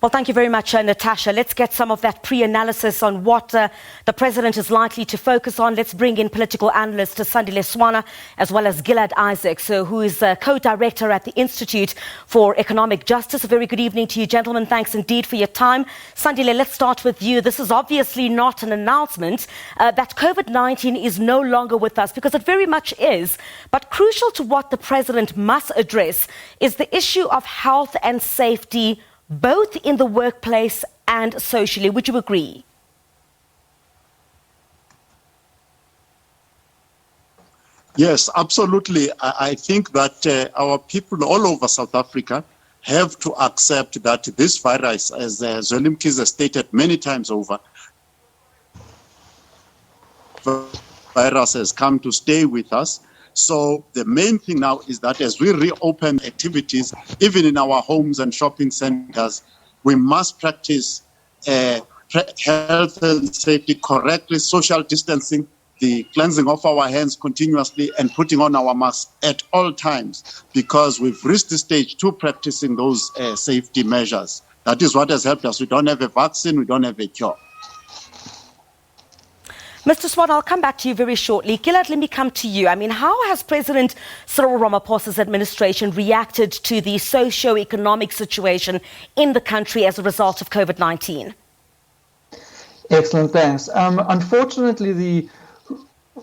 Well, thank you very much, Natasha. Let's get some of that pre-analysis on what the president is likely to focus on. Let's bring in political analyst Sandile Swana, as well as Gilad Isaacs, who is co-director at the Institute for Economic Justice. A very good evening to you, gentlemen. Thanks indeed for your time. Sandile, let's start with you. This is obviously not an announcement that COVID-19 is no longer with us, because it very much is. But crucial to what the president must address is the issue of health and safety, both in the workplace and socially. Would you agree? Yes, absolutely. I think that our people all over South Africa have to accept that this virus, as Zwelimkis has stated many times over, virus has come to stay with us. So the main thing now is that as we reopen activities, even in our homes and shopping centers, we must practice health and safety correctly, social distancing, the cleansing of our hands continuously, and putting on our masks at all times, because we've reached the stage to practicing those safety measures. That is what has helped us. We don't have a vaccine, we don't have a cure. Mr. Swana, I'll come back to you very shortly. Gilad, let me come to you. I mean, how has President Cyril Ramaphosa's administration reacted to the socio-economic situation in the country as a result of COVID-19? Excellent, thanks. Unfortunately, the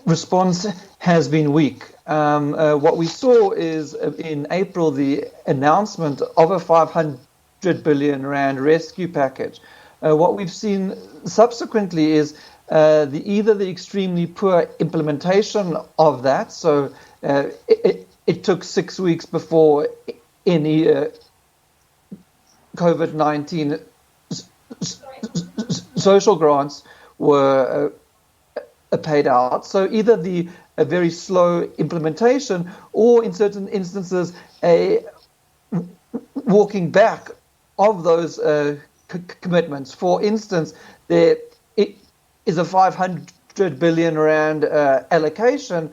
response has been weak. What we saw is in April the announcement of a 500 billion rand rescue package. What we've seen subsequently is either the extremely poor implementation of that, so it took 6 weeks before any COVID-19 social grants were paid out. So either a very slow implementation, or in certain instances a walking back of those commitments. For instance, there is a 500 billion rand allocation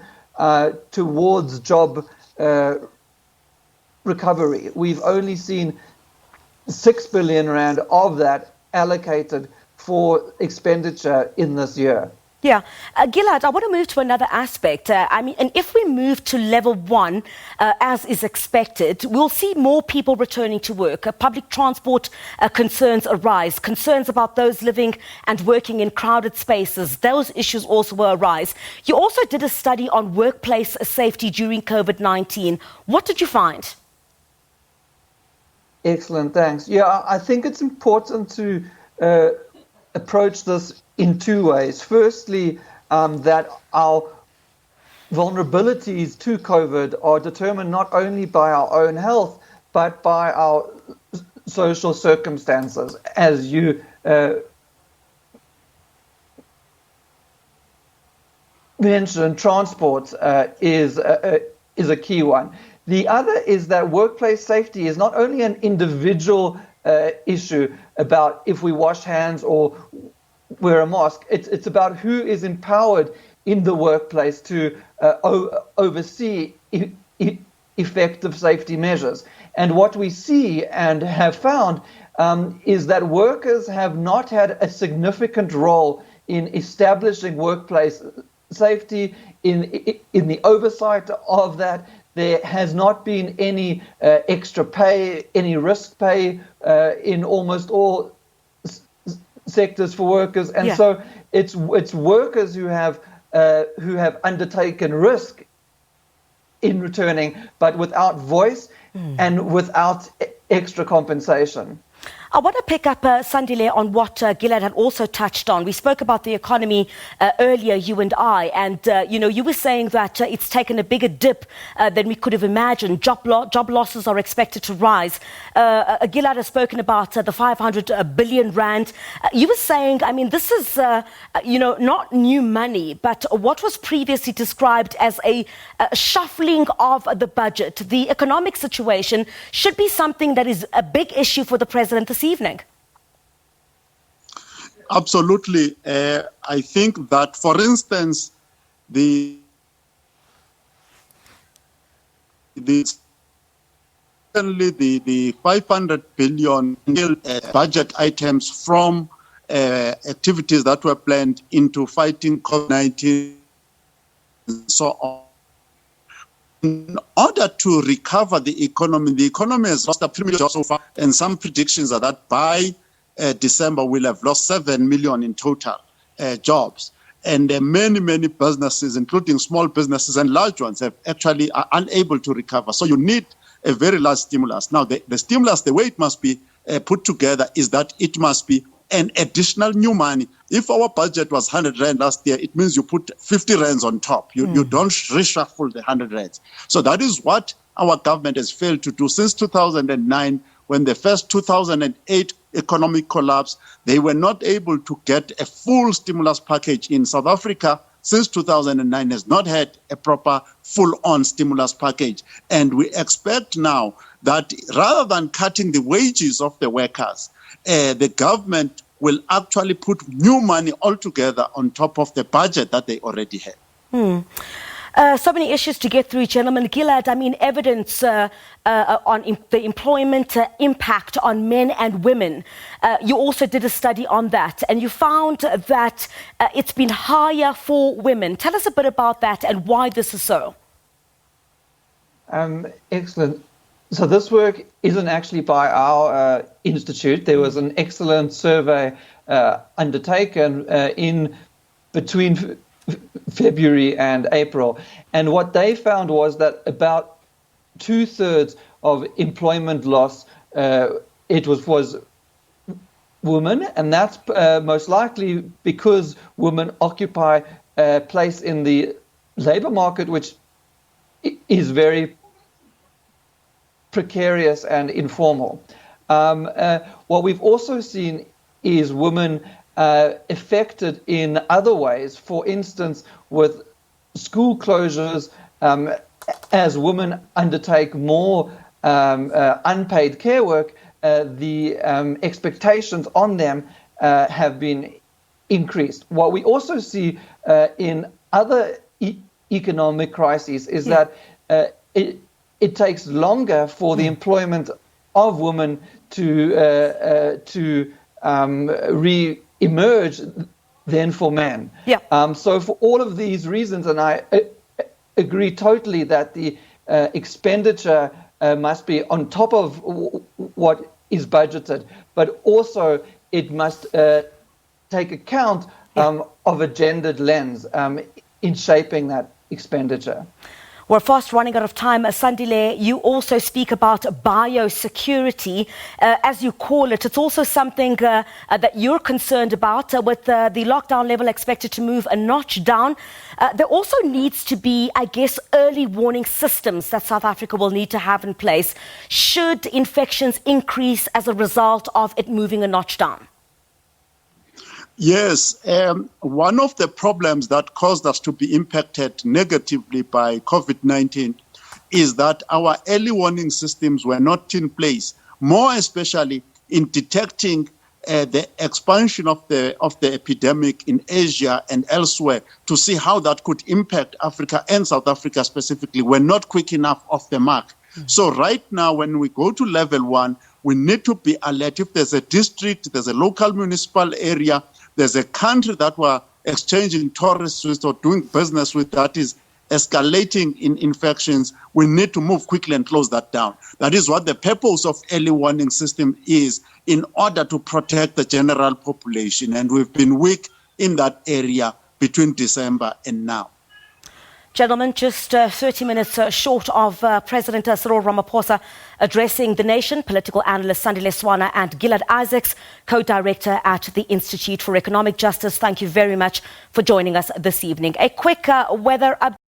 towards job recovery. We've only seen 6 billion rand of that allocated for expenditure in this year. Yeah. Gilad, I want to move to another aspect. And if we move to level 1, as is expected, we'll see more people returning to work. Public transport concerns arise. Concerns about those living and working in crowded spaces. Those issues also will arise. You also did a study on workplace safety during COVID-19. What did you find? Excellent, thanks. Yeah, I think it's important to approach this in two ways. Firstly, that our vulnerabilities to COVID are determined not only by our own health, but by our social circumstances. As you mentioned, transport is a key one. The other is that workplace safety is not only an individual issue about if we wash hands or wear a mask. It's about who is empowered in the workplace to oversee effective safety measures. And what we see and have found is that workers have not had a significant role in establishing workplace safety, in the oversight of that. There has not been any extra pay, any risk pay in almost all sectors for workers, and so it's workers who have undertaken risk in returning, but without voice and without extra compensation. I want to pick up, Sandile, on what Gilad had also touched on. We spoke about the economy earlier, you and I, and, you were saying that it's taken a bigger dip than we could have imagined. Job losses are expected to rise. Gilad has spoken about the 500 billion rand. You were saying, I mean, this is, not new money, but what was previously described as a shuffling of the budget. The economic situation should be something that is a big issue for the president this evening. Absolutely. I think that, for instance, the certainly the 500 billion budget items from activities that were planned into fighting COVID-19 and so on. In order to recover the economy has lost a premium so far, and some predictions are that by December we'll have lost 7 million in total jobs. And many businesses, including small businesses and large ones, are unable to recover. So you need a very large stimulus. Now, the stimulus, the way it must be put together is that it must be an additional new money. If our budget was 100 rand last year, it means you put 50 rands on top. You don't reshuffle the 100 rands. So that is what our government has failed to do since 2009, when the first 2008 economic collapse, they were not able to get a full stimulus package in South Africa. Since 2009 has not had a proper full-on stimulus package. And we expect now that rather than cutting the wages of the workers, the government will actually put new money altogether on top of the budget that they already have. So many issues to get through, gentlemen. Gilad, I mean, evidence on the employment impact on men and women. You also did a study on that, and you found that it's been higher for women. Tell us a bit about that and why this is so. Excellent. So this work isn't actually by our institute. There was an excellent survey undertaken in between February and April. And what they found was that about 2/3 of employment loss, it was women, and that's most likely because women occupy a place in the labor market which is very precarious and informal. What we've also seen is women affected in other ways. For instance, with school closures, as women undertake more unpaid care work, the expectations on them have been increased. What we also see in other economic crises is that it takes longer for the employment of women to re-emerge than for men. So for all of these reasons, and I agree totally that the expenditure must be on top of what is budgeted, but also it must take account of a gendered lens in shaping that expenditure. We're fast running out of time. Sandile, you also speak about biosecurity, as you call it. It's also something that you're concerned about with the lockdown level expected to move a notch down. There also needs to be, I guess, early warning systems that South Africa will need to have in place should infections increase as a result of it moving a notch down. Yes, one of the problems that caused us to be impacted negatively by COVID-19 is that our early warning systems were not in place, more especially in detecting the expansion of the epidemic in Asia and elsewhere to see how that could impact Africa and South Africa specifically. We're not quick enough off the mark. So right now, when we go to level 1, we need to be alert. If there's a district, there's a local municipal area, there's a country that we're exchanging tourists with or doing business with that is escalating in infections, we need to move quickly and close that down. That is what the purpose of early warning system is, in order to protect the general population. And we've been weak in that area between December and now. Gentlemen, just 30 minutes short of President Cyril Ramaphosa addressing the nation. Political analyst Sandile Swana and Gilad Isaacs, co-director at the Institute for Economic Justice. Thank you very much for joining us this evening. A quick weather update.